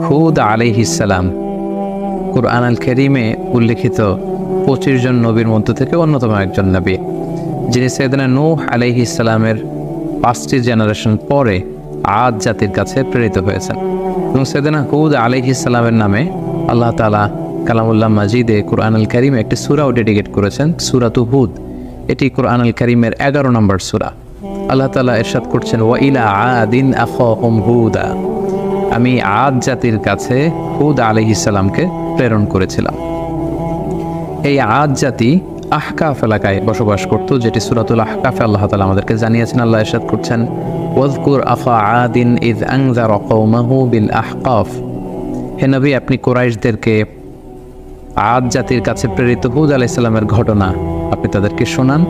হুদ আলাইহিস সালাম কুরআন আল কারীমে উল্লেখিত 25 জন নবীর মধ্য থেকে অন্যতম একজন নবী, যিনি সাইয়েদনা নূহ আলাইহিস সালামের 5টি জেনারেশন পরে আদ জাতির কাছে প্রেরিত হয়েছেন। এবং সাইয়েদনা হুদ আলাইহিস সালামের নামে আল্লাহ তাআলা কালামুল্লাহ মাজিদে কুরআন আল কারীমে একটি সূরাও ডেডিকেট করেছেন, সূরাতু হুদ। এটি কুরআন আল কারীমের 11 নম্বর সূরা। আল্লাহ তাআলা ইরশাদ করছেন, ওয়া ইলা আদিন আখাহুম হুদা, আমি আদ জাতির কাছে হুদ আলাইহিস সালামকে প্রেরণ করেছিলাম। এই আদ জাতি আহকাফ এলাকায় বসবাস করত, যেটি সূরাতুল আহকাফে আল্লাহ তাআলা আমাদেরকে জানিয়েছেন। আল্লাহ ইরশাদ করছেন, ওয়াজকুর আখা আদিন ইয আনযারা কওমাহু বিল আহকাফ, হে নবী আপনি কুরাইশদেরকে আদ জাতির কাছে প্রেরিত হুদ আলাইহিস সালামের ঘটনা আপনি তাদেরকে শোনান,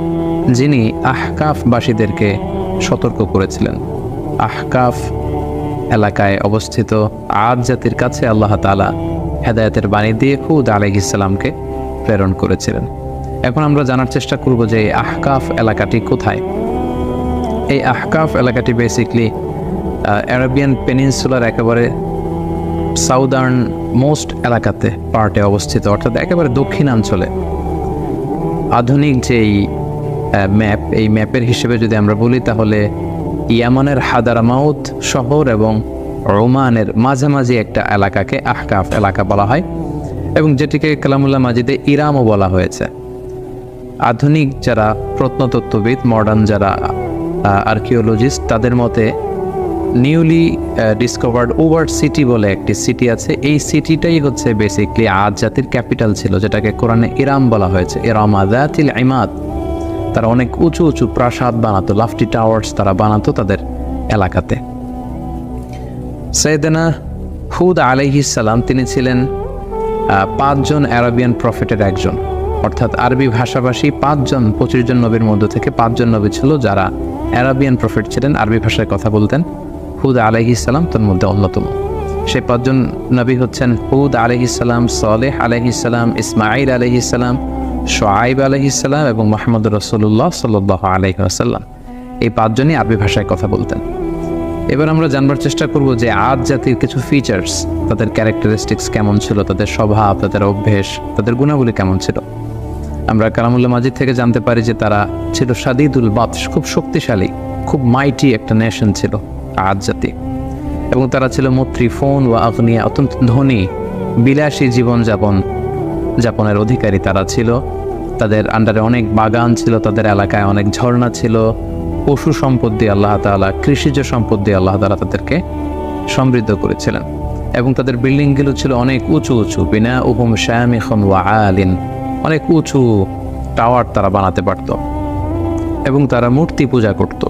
যিনি আহকাফবাসীদেরকে সতর্ক করেছিলেন। আহকাফ এলাকায় অবস্থিত আদ জাতির কাছে আল্লাহ তাআলা হেদায়েতের বাণী দিয়ে হুদ আলাইহিস সালামকে প্রেরণ করেছিলেন। এখন আমরা জানার চেষ্টা করব যে এই আহকাফ এলাকাটি কোথায়। এই আহকাফ এলাকাটি বেসিকলি আরাবিয়ান পেনিনসুলার একেবারে সাউদার্ন মোস্ট এলাকাতে পার্টে অবস্থিত, অর্থাৎ একেবারে দক্ষিণাঞ্চলে। আধুনিক যেই ম্যাপ, এই ম্যাপের হিসেবে যদি আমরা বলি তাহলে ইয়ামানের হাদারামাউত শহর এবং ওমানের মাঝামাঝি একটা এলাকাকে আহকাফ এলাকা বলা হয়, এবং যেটিকে কালামুল্লাহ মাজিদে ইরামও বলা হয়েছে। আধুনিক যারা প্রত্নতত্ত্ববিদ, মডার্ন যারা আর্কিওলজিস্ট, তাদের মতে নিউলি ডিসকভার্ড ওভার সিটি বলে একটি সিটি আছে। এই সিটিটাই হচ্ছে বেসিকলি আদ জাতির ক্যাপিটাল ছিল, যেটাকে কোরআনে ইরাম বলা হয়েছে। ইরাম যাতিল ইমাদ, তারা অনেক উঁচু উঁচু প্রাসাদ বানাতো, লাফটি টাওয়ার্স তারা বানাতো তাদের এলাকাতে। সাইয়েদনা হুদ আলাইহিস সালাম তিনি ছিলেন 5 জন আরাবিয়ান প্রফেটের একজন, অর্থাৎ আরবি ভাষাভাষী 25 জন নবীর মধ্য থেকে 5 জন নবী ছিল যারা আরাবিয়ান প্রফেট ছিলেন, আরবি ভাষায় কথা বলতেন। হুদ আলাইহিস সালাম তার মধ্যে অন্যতম। সেই 5 জন নবী হচ্ছেন হুদ আলাইহিস সালাম, সালেহ আলাইহিস সালাম, ইসমাঈল আলাইহিস সালাম, শুআয়ব আলাইহিস সালাম এবং মুহাম্মদ রাসূলুল্লাহ সাল্লাল্লাহু আলাইহি ওয়াসাল্লাম। এই 5 জনই আরবি ভাষায় কথা বলতেন। এবার আমরা জানবার চেষ্টা করব যে আদ জাতির কিছু ফিচার্স, তাদের ক্যারেক্টারিস্টিক্স কেমন ছিল, তাদের স্বভাব, তাদের অভ্যেস, তাদের গুণাবলী কেমন ছিল। আমরা কালামুল্লাহ মাজিদ থেকে জানতে পারি যে তারা ছিল শাদীদুল বাতশ, খুব শক্তিশালী, খুব মাইটি একটা নেশন ছিল আদ জাতি। এবং তারা ছিল মুত্রিফুন ওয়া আগনিয়া, অত্যন্ত ধনী, বিলাসী জীবনযাপনের অধিকারী তারা ছিল। তাদের আন্ডারে অনেক বাগান ছিল, তাদের এলাকায় অনেক ঝর্ণা ছিল, পশু সম্পদ দিয়ে আল্লাহ তাআলা, কৃষিজ সম্পদ দিয়ে আল্লাহ তাআলা তাদেরকে সমৃদ্ধ করেছিলেন। এবং তাদের বিল্ডিংগুলো ছিল অনেক উঁচু উঁচু, বিনাউহুম শামিখুন ওয়া আলিন, অনেক উঁচু টাওয়ার তারা বানাতে পারত, এবং তারা মূর্তি পূজা করত।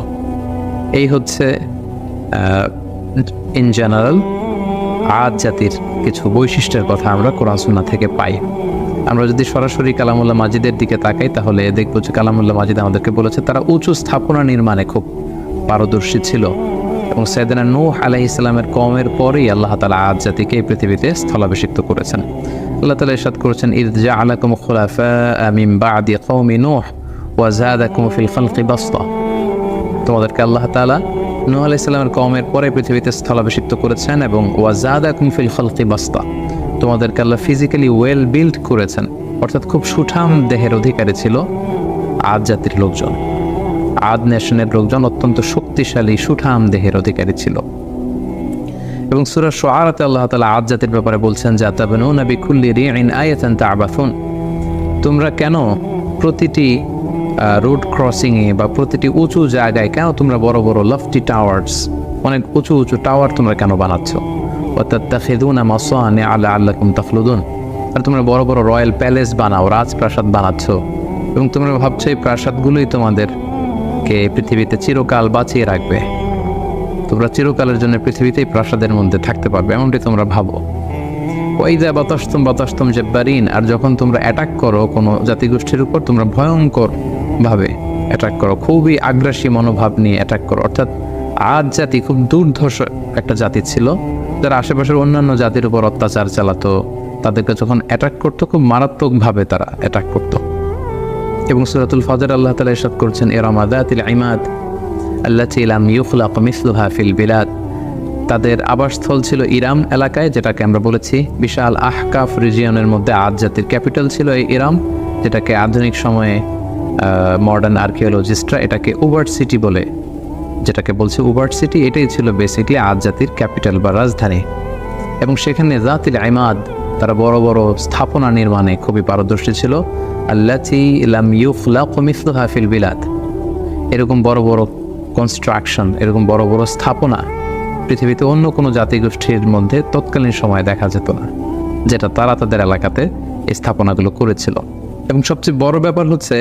এই হচ্ছে ইন জেনারেল আদ জাতির কিছু বৈশিষ্ট্যের কথা আমরা কোরআন সুন্নাহ থেকে পাই। আমরা যদি সরাসরি কালামুল্লাহ মাজিদের দিকে তাকাই তাহলে দেখব যে কালামুল্লাহ মাজিদ আমাদেরকে বলেছে তারা উঁচু স্থাপনা নির্মাণে খুব পারদর্শী ছিল। এবং সাইয়েদনা নূহ আলাইহিস সালামের কওমের পরেই আল্লাহ তাআলা আদ জাতিকে এই পৃথিবীতে স্থলাভিষিক্ত করেছেন। আল্লাহ তাআলা ইরশাদ করেছেন, ইয জাআলাকুম খুলাফা মিন বা'দি কওমি নূহ ওয়া যাদাকুম ফিল খালকি বাসতা, তোমাদেরকে আল্লাহ তাআলা নূহ আলাইহিস সালামের কওমের পরে পৃথিবীতে স্থলাভিষিক্ত করেছেন, এবং ওয়া যাদাকুম ফিল খালকি বাসতা, তোমাদেরকে আল্লাহ ফিজিক্যালি ওয়েল বিল্ড করেছেন, অর্থাৎ খুব সুঠাম দেহের অধিকারী ছিল আদ জাতির লোকজন। আদ নেশনের লোকজন অত্যন্ত শক্তিশালী সুঠাম দেহের অধিকারী ছিল। এবং সূরা শুআরাতে আল্লাহ তাআলা আদ জাতির ব্যাপারে বলছেন, যাতাবনুনা বিকুল্লি রিইন আয়াতান তা'বাসুন, তোমরা কেন প্রতিটি রোড ক্রসিংয়ে বা প্রতিটি উঁচু জায়গায় কেন তোমরা বড় বড় লফটি টাওয়ার্স, অনেক উঁচু উঁচু টাওয়ার তোমরা কেন বানাচ্ছ? ওয়া তাত্তাখিযুনা মাসানিআ লাআল্লাকুম তাখলুদুন, আর তোমরা বড় বড় রয়্যাল প্যালেস বানাও, রাজপ্রাসাদ বানাচ্ছ, এবং তোমরা ভাবছো এই প্রাসাদগুলোই তোমাদেরকে পৃথিবীতে চিরকাল বাঁচিয়ে রাখবে, তোমরা চিরকালের জন্য পৃথিবীতেই প্রাসাদের মধ্যে থাকতে পারবে, এমনটি তোমরা ভাবো। ওয়াইযা বাতাসতুম জাব্বারিন, আর যখন তোমরা অ্যাটাক করো কোনো জাতিগোষ্ঠীর উপর, তোমরা ভয়ঙ্কর ভাবে অ্যাটাক করো, খুবই আগ্রাসী মনোভাব নিয়ে অ্যাটাক করো। অর্থাৎ আদ জাতি খুব দুর্ধর্ষ একটা জাতি ছিল, যারা আশেপাশের অন্যান্য জাতির উপর অত্যাচার চালাতো, তাদেরকে যখন অ্যাটাক করতো খুব মারাত্মকভাবে তারা অ্যাটাক করতো। এবং সূরাতুল ফাজর আল্লাহ তাআলা ইরশাদ করেছেন, ইরাম যাতিল ইমাদ আল্লাতী লাম ইউখলাক মিসলুহা ফিল বিলাদ, তাদের আবাসস্থল ছিল ইরাম এলাকায়, যেটাকে আমরা বলেছি বিশাল আহকাফ রিজিয়নের মধ্যে আদ জাতির ক্যাপিটাল ছিল এই ইরাম, যেটাকে আধুনিক সময়ে মডার্ন আর্কিওলজিস্টরা এটাকে উবার্ট সিটি বলে, যেটাকে বলছে উবার্ট সিটি, এটাই ছিল বেসিকলি আদ জাতির ক্যাপিটাল বা রাজধানী। এবং সেখানে জাতিল ইমাদ, তারা বড় বড় স্থাপনা নির্মাণে খুবই পারদর্শী ছিল। আল্লাতি লাম ইউখলাকু মিসলুহা ফিল বিলাদ, এরকম বড় বড় কনস্ট্রাকশন, এরকম বড় বড় স্থাপনা পৃথিবীতে অন্য কোনো জাতিগোষ্ঠীর মধ্যে তৎকালীন সময়ে দেখা যেত না, যেটা তারা তাদের এলাকাতে এই স্থাপনাগুলো করেছিল। এবং সবচেয়ে বড় ব্যাপার হচ্ছে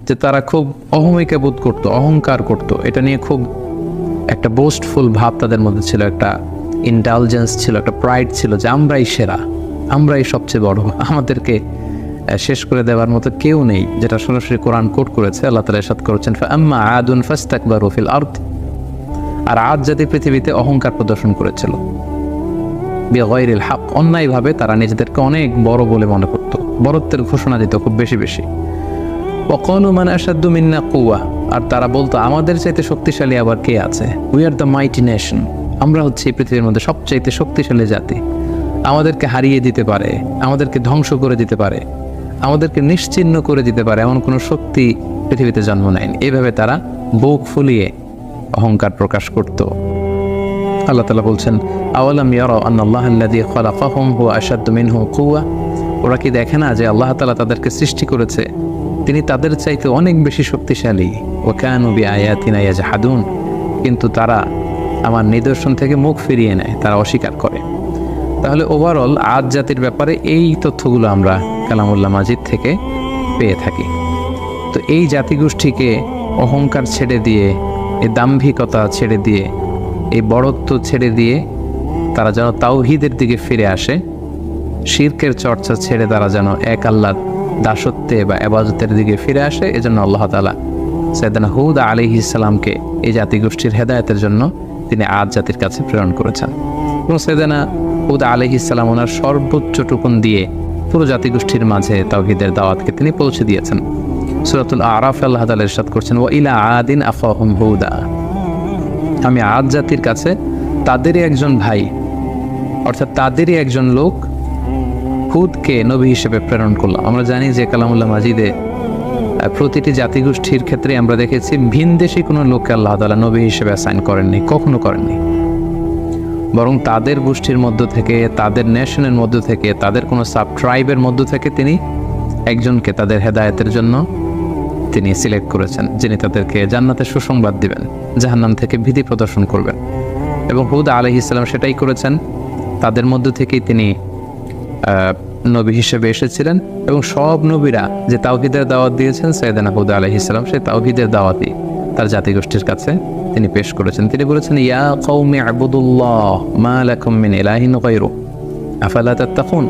যে তারা খুব অহমিকা বোধ করতো, অহংকার করতো, এটা নিয়ে খুব একটা বোস্টফুল ভাব তাদের মধ্যে ছিল, একটা ইন্টালিজেন্স ছিল, একটা প্রাইড ছিল যে আমরাই সেরা, আমরাই সবচেয়ে বড়, আমাদেরকে শেষ করে দেওয়ার মতো কেউ নেই, যেটা সরাসরি কোরআন কোট করেছে। আল্লাহ তাআলা ইরশাদ করেছেন ফাআম্মা আদুন ফাস্তাকবারু ফিল আরদ, আর আদ জাতি পৃথিবীতে অহংকার প্রদর্শন করেছিল বিগাইরিল হক, অন্যায়ভাবে তারা নিজেদেরকে অনেক বড় বলে মনে করত, বড়ত্বের ঘোষণা দিত খুব বেশি বেশি। ওয়াকালু মান আশাদ্দু মিন্না কুওয়া, আর তারা বলতো আমাদের চাইতে শক্তিশালী আবার কে আছে, we are the mighty nation, আমরা হচ্ছে এই পৃথিবীর মধ্যে সবচাইতে শক্তিশালী জাতি, আমাদেরকে হারিয়ে দিতে পারে, আমাদেরকে ধ্বংস করে দিতে পারে, আমাদেরকে নিশ্চিহ্ন করে দিতে পারে, এমন কোনো শক্তি পৃথিবীতে জন্ম নেয়নি। এইভাবে তারা বুক ফুলিয়ে অহংকার প্রকাশ করত। আল্লাহ তাআলা বলছেন আওয়ালাম ইয়ারাউ আন্নাল্লাহা আল্লাযী খালাকাহুম হুয়া আশাদ্দু মিনহুম কুওয়া, ওরা কি দেখে না যে আল্লাহ তাআলা তাদেরকে সৃষ্টি করেছে, তিনি তাদের চাইতে অনেক বেশি শক্তিশালী। ওয়া কানু বিআয়াতিনা ইয়াজহাদুন, কিন্তু তারা আমার নিদর্শন থেকে মুখ ফিরিয়ে নেয়, তারা অস্বীকার করে। তাহলে ওভারঅল আদ জাতির ব্যাপারে এই তথ্যগুলো আমরা কালামুল্লাহ মাজিদ থেকে পেয়ে থাকি। তো এই জাতিগোষ্ঠীকে অহংকার ছেড়ে দিয়ে, এই দাম্ভিকতা ছেড়ে দিয়ে, এই বড়ত্ব ছেড়ে দিয়ে তারা যেন তাওহীদের দিকে ফিরে আসে, শিরকের চর্চা ছেড়ে তারা যেন এক আল্লাহর দাসত্বে বা ইবাদতের দিকে ফিরে আসে। এজন্য আল্লাহ তাআলা সাইয়েদনা হুদ আলাইহিস সালামকে এই জাতিগোষ্ঠীর হেদায়েতের জন্য তিনি আদ জাতির কাছে প্রেরণ করেছেন। এবং সাইয়েদনা হুদ আলাইহিস সালাম ওনার সর্বোচ্চ টুকুন দিয়ে পুরো জাতিগোষ্ঠীর মাঝে তাওহীদের দাওয়াতকে তিনি পৌঁছে দিয়েছেন। সূরাতুল আরাফ আল্লাহ তাআলা ইরশাদ করছেন ওয়া ইলা আদিন আখাহুম হুদা, আমি আদ জাতির কাছে তাদেরই একজন ভাই, অর্থাৎ তাদেরই একজন লোক হুদকে নবী হিসেবে প্রেরণ করলাম। আমরা জানি যে কালামুল্লাহ মাজিদে প্রতিটি জাতিগোষ্ঠীর ক্ষেত্রে আমরা দেখেছি ভিনদেশী কোনো লোককে আল্লাহ তাআলা নবী হিসেবে অ্যাসাইন করেননি, কখনো করেননি, বরং তাদের গোষ্ঠীর মধ্য থেকে, তাদের নেশনের মধ্য থেকে, তাদের কোনো সাব ট্রাইবের মধ্য থেকে তিনি একজনকে তাদের হেদায়েতের জন্য তিনি সিলেক্ট করেছেন, যিনি তাদেরকে জান্নাতের সুসংবাদ দিবেন, জাহান্নাম থেকে ভীতি প্রদর্শন করবেন। এবং হুদ আলাইহিস সালাম সেটাই করেছেন, তাদের মধ্য থেকেই তিনি নবী হিসেবে এসেছিলেন। এবং সব নবীরা যে তাওহীদের দাওয়াত দিয়েছেন সাইয়েদনা হুদ আলাইহিস সালাম সেই তাওহীদের দাওয়াতই তার জাতিগোষ্ঠীর কাছে তিনি পেশ করেছেন। তিনি বলেছেন ইয়া কওমি আবুদুল্লাহ মা লাকুম মিন ইলাহিন গায়রু আফালা তাত্তাকুন,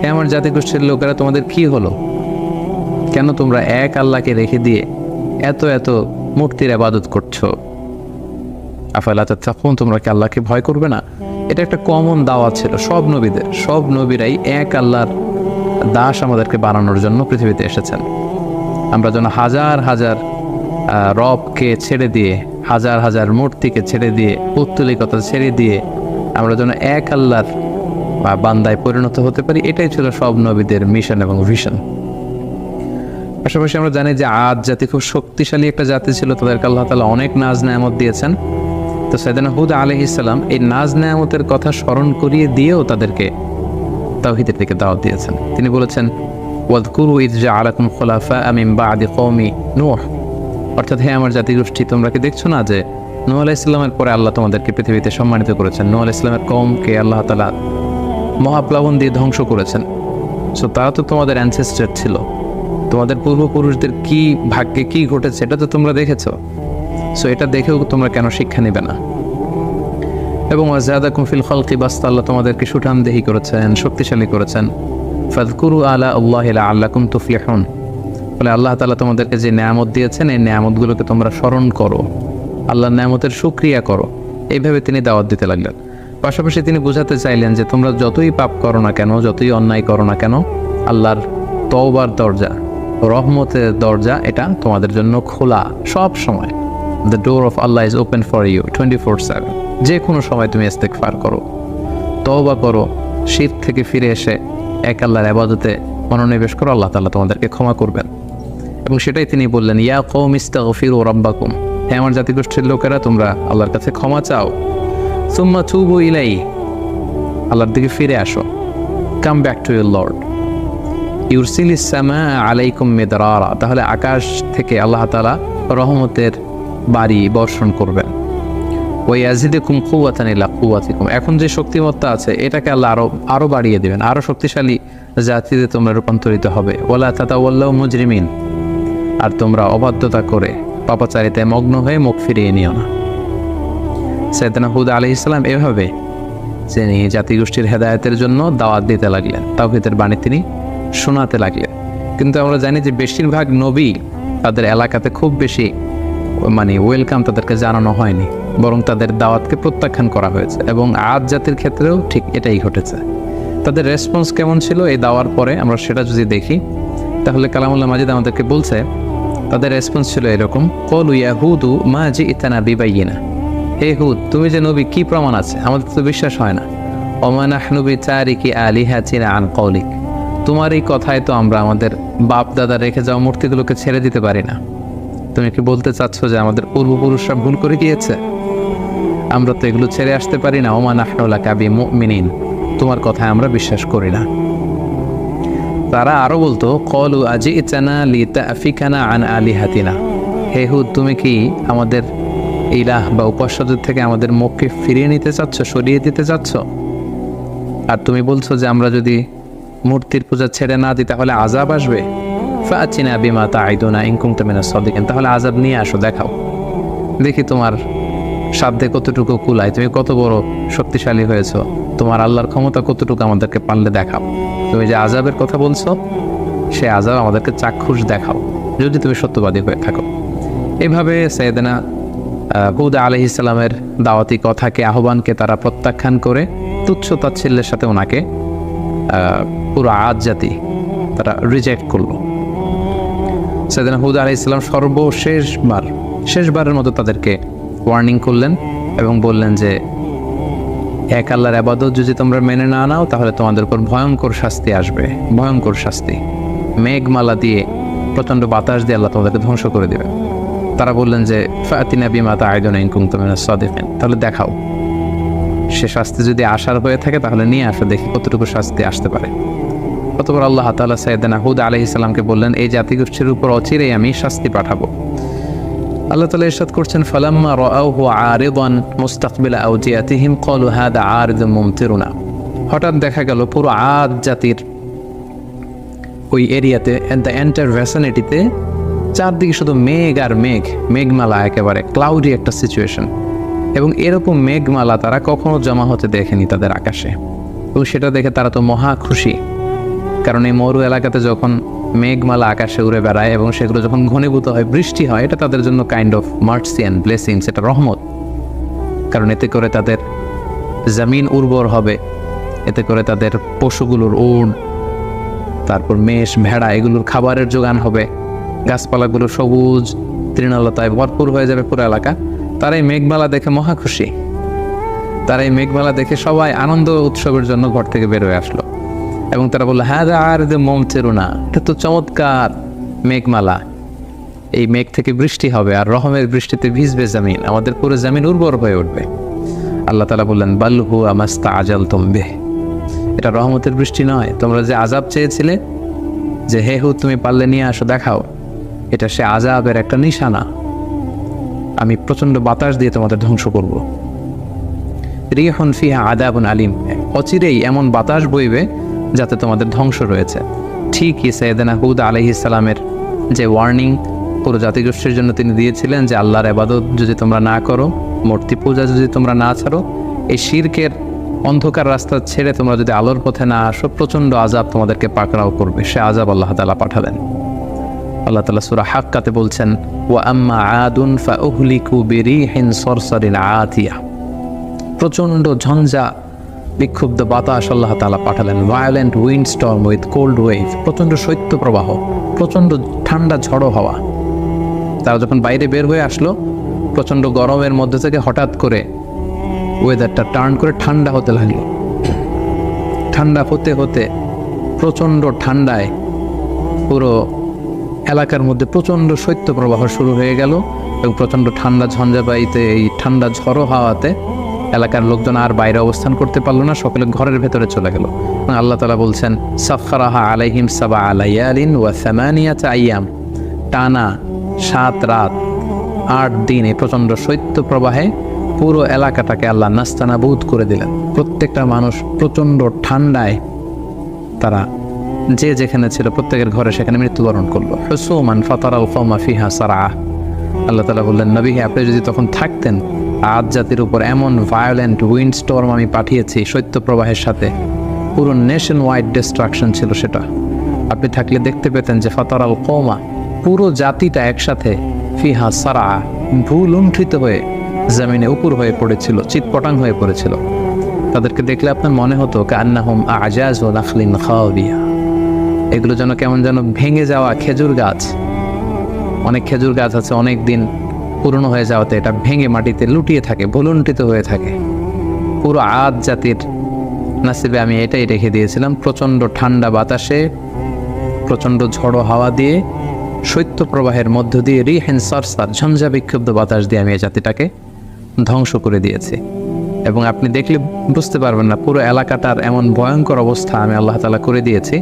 হে আমার জাতিগোষ্ঠীর লোকেরা তোমাদের কি হলো, কেন তোমরা এক আল্লাহকে রেখে দিয়ে এত এত মূর্তির ইবাদত করছো, আফালা তাত্তাকুন, তোমরা কি আল্লাহকে ভয় করবে না? এটা একটা কমন দাওয়াত ছিল সব নবীদের, সব নবীরাই এক আল্লাহর দাস আমাদেরকে বানানোর জন্য পৃথিবীতে এসেছেন। আমরা যেন হাজার হাজার রবকে ছেড়ে দিয়ে, হাজার হাজার মূর্তিকে ছেড়ে দিয়ে, পৌত্তলিকতা ছেড়ে দিয়ে আমরা যেন এক আল্লাহর বান্দায় পরিণত হতে পারি, এটাই ছিল সব নবীদের মিশন এবং ভিশন। পাশাপাশি আমরা জানি যে আদ জাতি খুব শক্তিশালী একটা জাতি ছিল, তাদেরকে আল্লাহ তাআলা অনেক নাজ নেয়ামত দিয়েছেন। তো সাইয়েদনা হুদ আলাইহিস সালাম এই নাজ নেয়ামতের কথা স্মরণ করিয়ে দিয়েও তাদেরকে তাওহীদের দিকে দাওয়াত দিয়েছেন। তিনি বলেছেন ওয়াযকুরু ইয জাআলাকুম খুলাফা মিন বা'দি কওমি নূহ, অর্থাৎ হে আমার জাতিগোষ্ঠী, তোমরা কি দেখছো না যে নূহ আলাইহিস সালামের পরে আল্লাহ তোমাদেরকে পৃথিবীতে সম্মানিত করেছেন। নূহ আলাইহিস সালামের কওমকে আল্লাহ তাআলা মহাপ্লাবন দিয়ে ধ্বংস করেছেন। সো তারা তো তোমাদের অ্যানসেস্টর ছিল, তোমাদের পূর্বপুরুষদের কি ভাগ্যে কি ঘটেছে এটা তো তোমরা দেখেছো। সো এটা দেখেও তোমরা কেন শিক্ষা নেবে না? এবং ওয়াজাদাকুম ফিল খালকি বাসতা, আল্লাহ তোমাদেরকে সুঠামদেহী করেছেন, শক্তিশালী করেছেন। ফাযকুরু আলা আল্লাহি লাআল্লাকুম তুফলিহুন, বলে আল্লাহ তাআলা তোমাদেরকে যে নেয়ামত দিয়েছেন এই নেয়ামতগুলোকে তোমরা স্মরণ করো, আল্লাহর নেয়ামতের শুকরিয়া করো। এইভাবে তিনি দাওয়াত দিতে লাগলেন। পাশাপাশি তিনি বোঝাতে চাইলেন যে তোমরা যতই পাপ করো না কেন, যতই অন্যায় করো না কেন, আল্লাহর তওবার দরজা, রহমতের দরজা এটা তোমাদের জন্য খোলা সব সময়। The door of Allah is open for you 24/7. যে কোনো সময় তুমি ইস্তেগফার করো, তওবা করো, শিরক থেকে ফিরে এসে এক আল্লাহর ইবাদতে মনোনিবেশ করো, আল্লাহ তাআলা তোমাদেরকে ক্ষমা করবেন। এবং সেটাই তিনি বললেন, ইয়া কওম ইস্তাগফিরু রাব্বাকুম, হে আমার জাতিগোষ্ঠীর লোকেরা, তোমরা আল্লাহর কাছে ক্ষমা চাও, সুম্মা তুবু ইলাইহি, আল্লাহর দিকে ফিরে আসো, come back to your lord, ইউরসিলিস সামা আলাইকুম মিদরারা, তাহলে আকাশ থেকে আল্লাহ তাআলা রহমতের বাড়ি বর্ষণ করবেন। ওয়াজিদুকুম কুওয়াতান ইলা কুওয়াতিকুম, এখন যে শক্তিমত্তা আছে এটাকে আল্লাহ আরো বাড়িয়ে দিবেন, আরো শক্তিশালী জাতিতে তোমরা রূপান্তরিত হবে। ওয়ালা তাতাওয়াল্লাউ মুজরিমিন, আর তোমরা অবাধ্যতা করে পাপাচারিতায় মগ্ন হয়ে মুখ ফিরিয়ে নিও না। সাইয়েদনা হুদ আলাইহিস সালাম এভাবে তিনি জাতিগোষ্ঠীর হেদায়েতের জন্য দাওয়াত দিতে লাগলেন, তাওহীদের বাণী তিনি শোনাতে লাগলেন। কিন্তু আমরা জানি যে বেশিরভাগ নবী তাদের এলাকাতে খুব বেশি ওয়েলকাম তাদেরকে জানানো হয়নি, বরং তাদের দাওয়াতকে প্রত্যাখ্যান করা হয়েছে। এবং আদ জাতির ক্ষেত্রেও ঠিক এটাই ঘটেছে। তাদের রেসপন্স কেমন ছিল এই দাওয়ার পরে আমরা সেটা যদি দেখি, তাহলে কালামুল্লাহ মাজিদ আমাদেরকে বলছে তাদের রেসপন্স ছিল এরকম, ক্বালু ইয়া হুদু মা জি'তানা বিবাইয়িনা, হে হুদ, তুমি যে নবী, কি প্রমাণ আছে? আমাদের তো বিশ্বাস হয় না। ওমা নাহনু বিতারিকি আলিহাতিনা আন কওলিক, তোমার এই কথায় তো আমরা আমাদের বাপ দাদা রেখে যাওয়া মূর্তিগুলোকে ছেড়ে দিতে পারি না। তুমি কি বলতে চাচ্ছ যে আমাদের পূর্বপুরুষরা ভুল করে গিয়েছে? আমরা তো এগুলো ছেড়ে আসতে পারি না। ওমা নাহনু লাকা বিমুমিনিন, তোমার কথায় আমরা বিশ্বাস করি না। তারা আরো বলতো, ক্বালু আজি'তানা লিতাফিকানা আন আলিহাতিনা, হে হুদ, তুমি কি আমাদের ইলাহ বা উপাস্যদের থেকে আমাদের মুখকে ফিরিয়ে নিতে চাচ্ছ, সরিয়ে দিতে চাচ্ছ? আর তুমি বলছো যে আমরা যদি মূর্তির পূজা ছেড়ে না দিই তাহলে আযাব আসবে। ফাআতিনা বিমা তা'ইদুনা ইন কুনতা মিনাস সাদিকিন, তাহলে আযাব নিয়ে আসো, দেখাও, দেখি তোমার সাধ্যে কতটুকু কুলায়, তুমি কত বড় শক্তিশালী হয়েছো, তোমার আল্লাহর ক্ষমতা কতটুকু আমাদেরকে পারলে দেখাও। তুমি যে আযাবের কথা বলছো সে আযাব আমাদেরকে চাক্ষুষ দেখাও, যদি তুমি সত্যবাদী হয়ে থাকো। এভাবে সাইয়েদনা হুদ আলাইহিস সালামের দাওয়াতি কথাকে, আহ্বানকে তারা প্রত্যাখ্যান করে তুচ্ছ তাচ্ছিল্যের সাথে ওনাকে পুরো আদ জাতি তারা রিজেক্ট করলো। সাইয়েদনা হুদ আলাইহিস সালাম শেষবারের মতো তাদেরকে ওয়ার্নিং করলেন এবং বললেন যে এক আল্লাহর ইবাদত যদি তোমরা মেনে না নাও তাহলে তোমাদের উপর ভয়ঙ্কর শাস্তি আসবে, ভয়ঙ্কর শাস্তি। মেঘমালা দিয়ে, প্রচণ্ড বাতাস দিয়ে আল্লাহ তোমাদেরকে ধ্বংস করে দেবে। তারা বললেন যে ফাতিনা বিমা তা'ইদুনা ইন কুনতা মিনাস সাদিকিন, তাহলে দেখাও, সে শাস্তি যদি আসার হয়ে থাকে তাহলে নিয়ে আসো, দেখি কতটুকু শাস্তি আসতে পারে। অতঃপর আল্লাহ তাআলা সাইয়েদনা হুদ আলাইহিস সালামকে বললেন, এই জাতিগোষ্ঠীর উপর অচিরেই আমি শাস্তি পাঠাবো। আল্লাহ তাআলা ইরশাদ করছেন, ফালাম্মা রাআউহু আরিদান মুস্তাকবিলা আওজিয়াতিহিম ক্বালু হাদা আরিদুম মুমতিরুনা, হঠাৎ দেখা গেল পুরো আদ জাতির ওই এরিয়াতে, দ্য এন্টায়ার ভ্যাসিনিটিতে চারদিকে শুধু মেঘ আর মেঘ, মেঘমালা, একেবারে ক্লাউডি একটা সিচুয়েশন। এবং এরকম মেঘমালা তারা কখনো জমা হতে দেখেনি তাদের আকাশে। এবং সেটা দেখে তারা তো মহা খুশি, কারণ এই মরু এলাকাতে যখন মেঘমালা আকাশে উড়ে বেড়ায় এবং সেগুলো যখন ঘনীভূত হয়, বৃষ্টি হয়, এটা তাদের জন্য kind of mercy and blessings, এটা রহমত। কারণ এতে করে তাদের জমিন উর্বর হবে, এতে করে তাদের পশুগুলোর উট, তারপর মেষ, ভেড়া, এগুলোর খাবারের যোগান হবে, গাছপালাগুলো সবুজ তৃণলতায় ভরপুর হয়ে যাবে পুরো এলাকা। তারা এই মেঘমালা দেখে মহা খুশি। তারা এই মেঘমালা দেখে সবাই আনন্দ উৎসবের জন্য ঘর থেকে বের হয়ে আসলো এবং তারা বললো, হাদা আরিদুম মুমতিরুনা, এটা তো চমৎকার মেঘমালা, এই মেঘ থেকে বৃষ্টি হবে আর রহমের বৃষ্টিতে ভিজবে জমিন, আমাদের পুরো জমিন উর্বর হয়ে উঠবে। আল্লাহ তাআলা বললেন, বাল হুয়া মাস্তাআজালতুম বিহি, এটা রহমতের বৃষ্টি নয়, তোমরা যে আযাব চেয়েছিলে যে হে হুদ তুমি পারলে নিয়ে আসো, দেখাও, এটা সে আযাবের একটা নিশানা। আমি প্রচণ্ড বাতাস দিয়ে তোমাদের ধ্বংস করব। রিহুন ফিহা আযাবুন আলিম, অচিরেই এমন বাতাস বইবে যাতে তোমাদের ধ্বংস রয়েছে। ঠিকই সাইয়েদনা হুদ আলাইহিস সালামের যে ওয়ার্নিং পুরো জাতিগোষ্ঠীর জন্য তিনি দিয়েছিলেন যে আল্লাহর ইবাদত যদি তোমরা না করো, মূর্তি পূজা যদি তোমরা না ছাড়ো, এই শিরকের অন্ধকার রাস্তা ছেড়ে তোমরা যদি আলোর পথে না আসো, প্রচণ্ড আযাব তোমাদেরকে পাকড়াও করবে। সে আযাব আল্লাহ তাআলা পাঠালেন। আল্লাহ তাআলা সূরা হাক্কাতে বলছেন, ওয়া আম্মা আদুন ফাউহলিকু বিরিহিন সরসরিন আতিয়া, প্রচণ্ড ঝঞ্ঝা বিক্ষুব্ধ বাতাস আল্লাহ তাআলা পাঠালেন। Violent wind storm with cold wave, প্রচণ্ড শৈত্য প্রবাহ, প্রচণ্ড ঠান্ডা ঝড়ো হাওয়া। তারা যখন বাইরে বের হয়ে আসলো, প্রচণ্ড গরমের মধ্যে থেকে হঠাৎ করে ওয়েদারটা টার্ন করে ঠান্ডা হতে লাগলো। ঠান্ডা হতে হতে প্রচণ্ড ঠান্ডায় পুরো এলাকার মধ্যে প্রচণ্ড শৈত্যপ্রবাহ শুরু হয়ে গেল এবং প্রচণ্ড ঠান্ডা ঝঞ্ঝাবায়ুতে, এই ঠান্ডা ঝড়ো হাওয়াতে এলাকার লোকজন আর বাইরে অবস্থান করতে পারলো না, সকলে ঘরের ভেতরে চলে গেল। আল্লাহ তাআলা বলছেন, সাখখারাহা আলাইহিম সাবআ লায়ালিন ওয়া সামানিয়াতা আইয়াম, টানা 7 রাত 8 দিন এই প্রচণ্ড শৈত্যপ্রবাহে পুরো এলাকাটাকে আল্লাহ নাস্তানাবুদ করে দিলেন। প্রত্যেকটা মানুষ প্রচণ্ড ঠান্ডায় তারা যে যেখানে ছিল প্রত্যেকের ঘরে সেখানে মৃত্যুবরণ করলো। হুসুমান ফাতারাল কওমা ফিহা সারআ। আল্লাহ তাআলা বললেন, নবী হে, আপনি যদি তখন থাকতেন, আদ জাতির উপর এমন ভায়োলেন্ট উইন্ড স্টর্ম আমি পাঠিয়েছি শৈত্যপ্রবাহের সাথে, পুরো নেশন ওয়াইড ডিস্ট্রাকশন ছিল সেটা। আপনি থাকলে দেখতে পেতেন যে ফাতারাল কওমা, পুরো জাতিটা একসাথে ফিহা সারআ, ভূলুণ্ঠিত হয়ে জমিনে উপর হয়ে পড়েছিল, চিৎপটাং হয়ে পড়েছিল। তাদেরকে দেখলে আপনার মনে হতো কান্নাহুম আজাজু নাখলিন খাওয়াবিয়া, এগুলো যেন কেমন যেন ভেঙে যাওয়া খেজুর গাছ। অনেক খেজুর গাছ আছে অনেক দিন পুরনো হয়ে যাওয়াতে এটা ভেঙে মাটিতে লুটিয়ে থাকে, ভুলুণ্ঠিত হয়ে থাকে। পুরো আদ জাতির নাসিবে আমি এটাই রেখে দিয়েছিলাম। প্রচণ্ড ঠান্ডা বাতাসে, প্রচণ্ড ঝড়ো হাওয়া দিয়ে, শৈত্যপ্রবাহের মধ্য দিয়ে, রিহেন সারসার, ঝঞ্ঝা বিক্ষুব্ধ বাতাস দিয়ে আমি এই জাতিটাকে ধ্বংস করে দিয়েছি। এবং আপনি দেখলে বুঝতে পারবেন না পুরো এলাকাটার এমন ভয়ঙ্কর অবস্থা আমি আল্লাহ তাআলা করে দিয়েছি।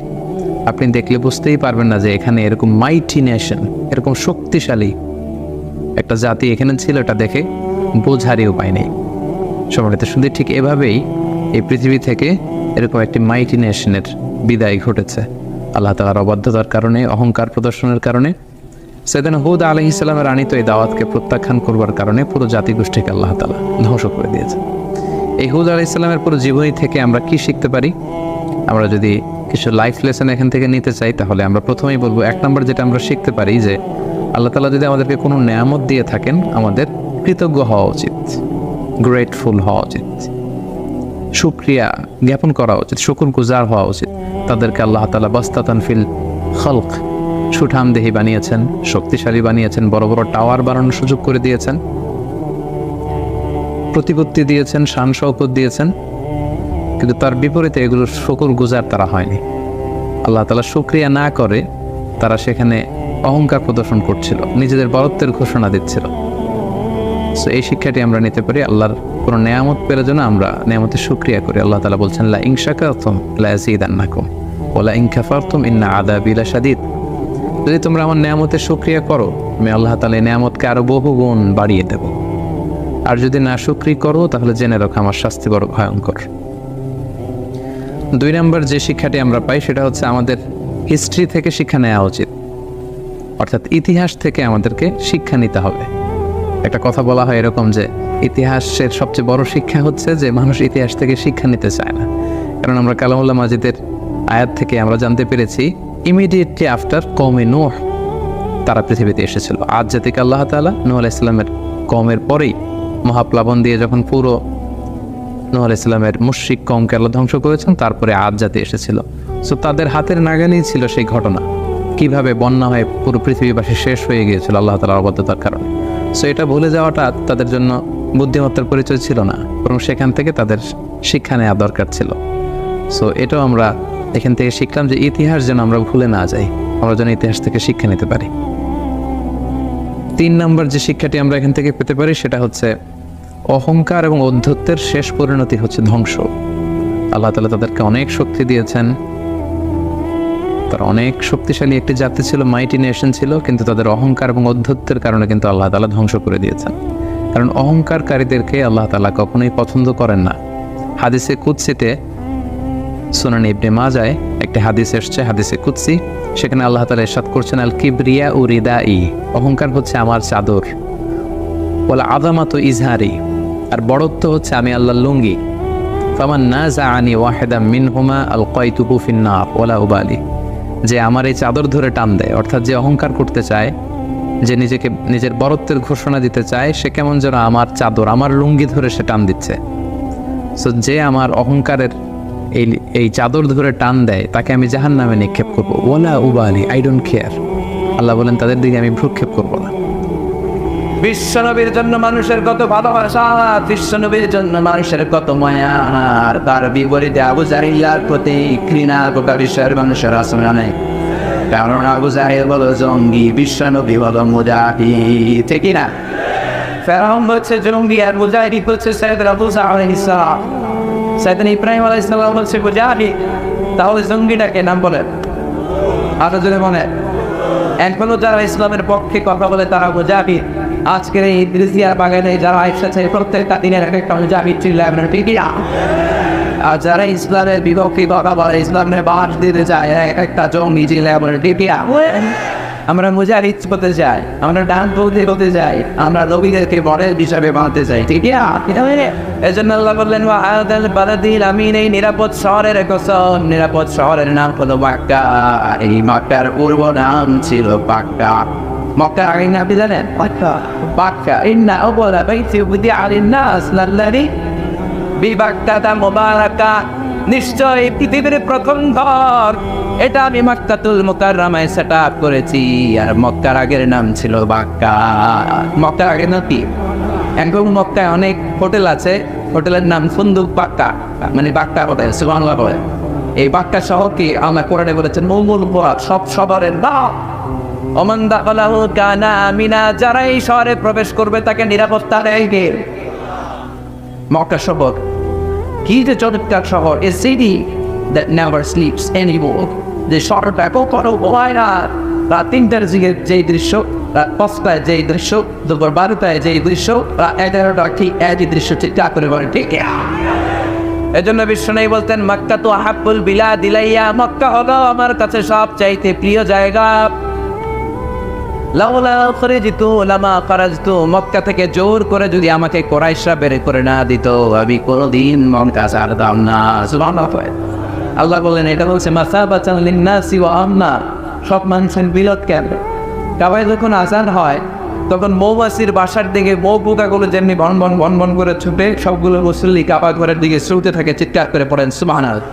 আপনি দেখলে বুঝতেই পারবেন না যে এখানে এরকম মাইটি নেশন, এরকম শক্তিশালী একটা জাতি এখানে ছিল, এটা দেখে বোঝারই উপায় নেই। সম্মানিত শুধু ঠিক এভাবেই এই পৃথিবী থেকে এরকম একটি মাইটি নেশনের বিদায় ঘটেছে আল্লাহ তাআলার অবাধ্যতার কারণে, অহংকার প্রদর্শনের কারণে। সাইয়েদনা হুদ আলাইহিস সালামের আনিত এই দাওয়াতকে প্রত্যাখ্যান করবার কারণে পুরো জাতিগোষ্ঠীকে আল্লাহ তাআলা ধ্বংস করে দিয়েছে। এই হুদ আলাইহিস সালামের পুরো জীবনী থেকে আমরা কি শিখতে পারি? আমরা যদি কিছু লাইফ লেসন এখান থেকে নিতে চাই, তাহলে আমরা প্রথমেই বলবো, 1 নম্বর যেটা আমরা শিখতে পারি যে আল্লাহ তাআলা যদি আমাদেরকে কোনো নেয়ামত দিয়ে থাকেন, আমাদের কৃতজ্ঞ হওয়া উচিত, গ্রেটফুল হওয়া উচিত, শুকরিয়া জ্ঞাপন করা উচিত, শুকরগুজার হওয়া উচিত। তাদেরকে আল্লাহ তাআলা বাস্তাতান ফিল খালক, সুঠামদেহী বানিয়েছেন, শক্তিশালী বানিয়েছেন, বড় বড় টাওয়ার বানানোর সুযোগ করে দিয়েছেন, প্রতিপত্তি দিয়েছেন, শান শওকত দিয়েছেন। কিন্তু তার বিপরীতে এগুলোর শুকরগুজার তারা হয়নি। আল্লাহ তাআলা শুকরিয়া না করে তারা সেখানে অহংকার প্রদর্শন করছিল, নিজেদের বরত্বের ঘোষণা দিচ্ছিল। সো এই শিক্ষাটি আমরা নিতে পারি, আল্লাহর কোনো নেয়ামত পেলে যেন আমরা নেয়ামতের শুকরিয়া করি। আল্লাহ তাআলা বলছেন, লা ইন শাকারতুম লা আযীদান্নাকুম ওয়া লা ইন কাফারতুম ইন্না আযাবি লাশাদীদ। যদি তোমরা আমার নেয়ামতের শুকরিয়া করো, আমি আল্লাহ তাআলা এই নেয়ামতকে আরো বহুগুণ বাড়িয়ে দেব। আর যদি না শুকরিয়া করো, তাহলে জেনে রাখো আমার শাস্তি বড় ভয়ঙ্কর। 2 নম্বর যে শিক্ষাটি আমরা পাই সেটা হচ্ছে আমাদের হিস্ট্রি থেকে শিক্ষা নেওয়া উচিত, অর্থাৎ ইতিহাস থেকে আমাদেরকে শিক্ষা নিতে হবে। একটা কথা বলা হয় এরকম যে ইতিহাসের সবচেয়ে বড় শিক্ষা হচ্ছে যে মানুষ ইতিহাস থেকে শিক্ষা নিতে চায় না। কারণ আমরা কালামুল্লাহ মাজিদের আয়াত থেকে আমরা জানতে পেরেছি ইমিডিয়েটলি আফটার কওমে নূহ তারা পৃথিবীতে এসেছিল। আদ জাতিকে আল্লাহ তাআলা নূহ আলাইহিস সালামের কওমের পরেই মহাপ্লাবন দিয়ে যখন পুরো নূহ আলাইহিস সালামের মুশরিক কওমকে আল্লাহ ধ্বংস করেছেন, তারপরে আদ জাতি এসেছিল। সো তাদের হাতের নাগানেই ছিল সেই ঘটনা, কিভাবে বন্যা হয়ে পুরো পৃথিবীবাসী শেষ হয়ে গিয়েছিল আল্লাহ তাআলার অবাধ্যতার কারণে। সো এটা ভুলে যাওয়াটা তাদের জন্য বুদ্ধিমত্তার পরিচয় ছিল না, বরং সেখান থেকে তাদের শিক্ষা নেওয়া দরকার ছিল। সো এটাও আমরা এখান থেকে শিখলাম যে ইতিহাস যেন আমরা ভুলে না যাই, আমরা যেন ইতিহাস থেকে শিক্ষা নিতে পারি। 3 নম্বর যে শিক্ষাটি আমরা এখান থেকে পেতে পারি সেটা হচ্ছে অহংকার এবং ঔদ্ধত্যের শেষ পরিণতি হচ্ছে ধ্বংস। আল্লাহ তাআলা তাদেরকে অনেক শক্তি দিয়েছেন, তারা অনেক শক্তিশালী একটি জাতি ছিল, মাইটি নেশন ছিল, কিন্তু তাদের অহংকার এবং ঔদ্ধত্যের কারণে কিন্তু আল্লাহ তাআলা ধ্বংস করে দিয়েছেন। কারণ অহংকারকারীদেরকে আল্লাহ তাআলা কখনোই পছন্দ করেন না। হাদিসে কুদসিতে সুনান ইবনে মাজায় একটি হাদিস এসেছে, হাদিসে কুদসি, সেখানে আল্লাহ তাআলা ইরশাদ করছেন, আল কিবরিয়া উ রিদাই, অহংকার হচ্ছে আমার চাদর, ওয়াল আযামাতু ইজহারি, আর বড়ত্ব হচ্ছে আমি আল্লাহর লুঙ্গি। ফামান নাযাআনি ওয়াহিদাম মিনহুমা আলকাইতুহু ফিন নার ওয়ালা উবালি, যে আমার এই চাদর ধরে টান দেয়, অর্থাৎ যে অহংকার করতে চায়, যে নিজেকে নিজের বরত্বের ঘোষণা দিতে চায়, সে কেমন যেন আমার চাদর, আমার লুঙ্গি ধরে সে টান দিচ্ছে। সো যে আমার অহংকারের এই চাদর ধরে টান দেয়, তাকে আমি জাহান্নামে নিক্ষেপ করবো। ওয়ালা উবালি, আই ডোন্ট কেয়ার। আল্লাহ বলেন তাদের দিকে আমি ভ্রুক্ষেপ করবো না। বিশ্বনবীর জন্য মানুষের কত ভালোবাসা, বিশ্বনবীর জন্য মানুষের কত মায়া, আর তার বিপরীতে আবু জাহিলার প্রতি ঘৃণা গোটা বিশ্বের মানুষের আসলে নেই। কারণ আবু জাহিল বলো জঙ্গি, বিশ্বনবী বলো মুজাহিদ, ঠিক না? ফেরাউন হচ্ছে জঙ্গি আর মুজাহিদ হচ্ছে সাইয়েদনা মুসা আলাইহিস সালাম। সাইয়েদনা ইব্রাহিম আলাইহিস সালাম হচ্ছে মুজাহিদ। তাহলে জঙ্গিটাকে নাম বলেন আরো জোরে মনে। এখনো যারা ইসলামের পক্ষে কথা বলে তারা মুজাহিদ। আজকের এই ইদ্রিসিয়া বাগানে যারা এসেছে প্রত্যেকটা দিনের এক একটা মুজাহিদ ছিল, ঠিক না? আর যারা ইসলামের বিপক্ষে কথা বলে, ইসলামের বাস দিতে চায়, এক একটা জঙ্গি ছিল, ঠিক না? আমরা মুজাহিদ হতে চাই, আমরা ডানপন্থী হতে চাই, আমরা নবীদেরকে মডেল হিসাবে মানতে চাই, ঠিক না? এই জন্য আল্লাহ বললেন ওয়াহাদাল বালাদিল আমিন, এই নিরাপদ শহরের কসম, নিরাপদ শহরের নাম হলো মক্কা। এই মক্কার পূর্ব নাম ছিল বাক্কা। মক্কার আগের নাম কি জানেন? বাক্কা। ইন্না আউয়ালা বাইতি উদিআ লিন-নাস লাল্লাযী বিবাক্কাতা মুবারাকা, নিশ্চয় পৃথিবীর প্রথম ঘর এটা আমি মক্কাতুল মুকাররমায় সেট আপ করেছি। আর মক্কার আগের নাম ছিল বাক্কা। মক্কার আগের নাম কি? এখন মক্কায় অনেক হোটেল আছে, হোটেলের নাম ফুন্দুক বাক্কা, মানে বাক্কা হোটেল। সুবহানাল্লাহ বলে এই বাক্কা শহরকে আল্লাহ কোরআনে বলেছেন মৌমুল সব শহরের নাম। ওমান দাখালাহু কানা আমিনা, যারা এই শহরে প্রবেশ করবে তাকে নিরাপত্তা দেবে। মক্কা শহর কি যে চমৎকার শহর, a city that never sleeps anymore. যে শহরটা কখনো ঘুমায় না। রাত 3টার দিকে যেই দৃশ্য, রাত 5টায় যেই দৃশ্য, দুপুর 12টায় যেই দৃশ্য, রাত 11টা ঠিক একই দৃশ্য ঠিকঠাক করে বলে, ঠিক না? এজন্য বিশ্বনবী বলতেন মক্কা তো আহাব্বুল বিলাদ ইলাইয়া, মক্কা হলো আমার কাছে সবচাইতে প্রিয় জায়গা। লাউলা খরিজিতু লামা খারাজতু, মক্কা থেকে জোর করে যদি আমাকে কুরাইশরা বের করে না দিত আমি কোনোদিন মক্কা ছাড়তাম না। সুবহানাল্লাহ। আল্লাহ বললেন এটা বলছে মাসাবাতান লিন-নাসি ওয়া আমনা, সব মানুষের বিলত কেন? কাবায় যখন আজান হয় তখন মৌমাছির বাসার দিকে মৌ পোকাগুলো যেমনি বন বন বন বন করে ছুটে, সবগুলো মুসল্লি কাবা ঘরের দিকে ছুটতে থাকে, চিৎকার করে পড়েন সুবহানাল্লাহ।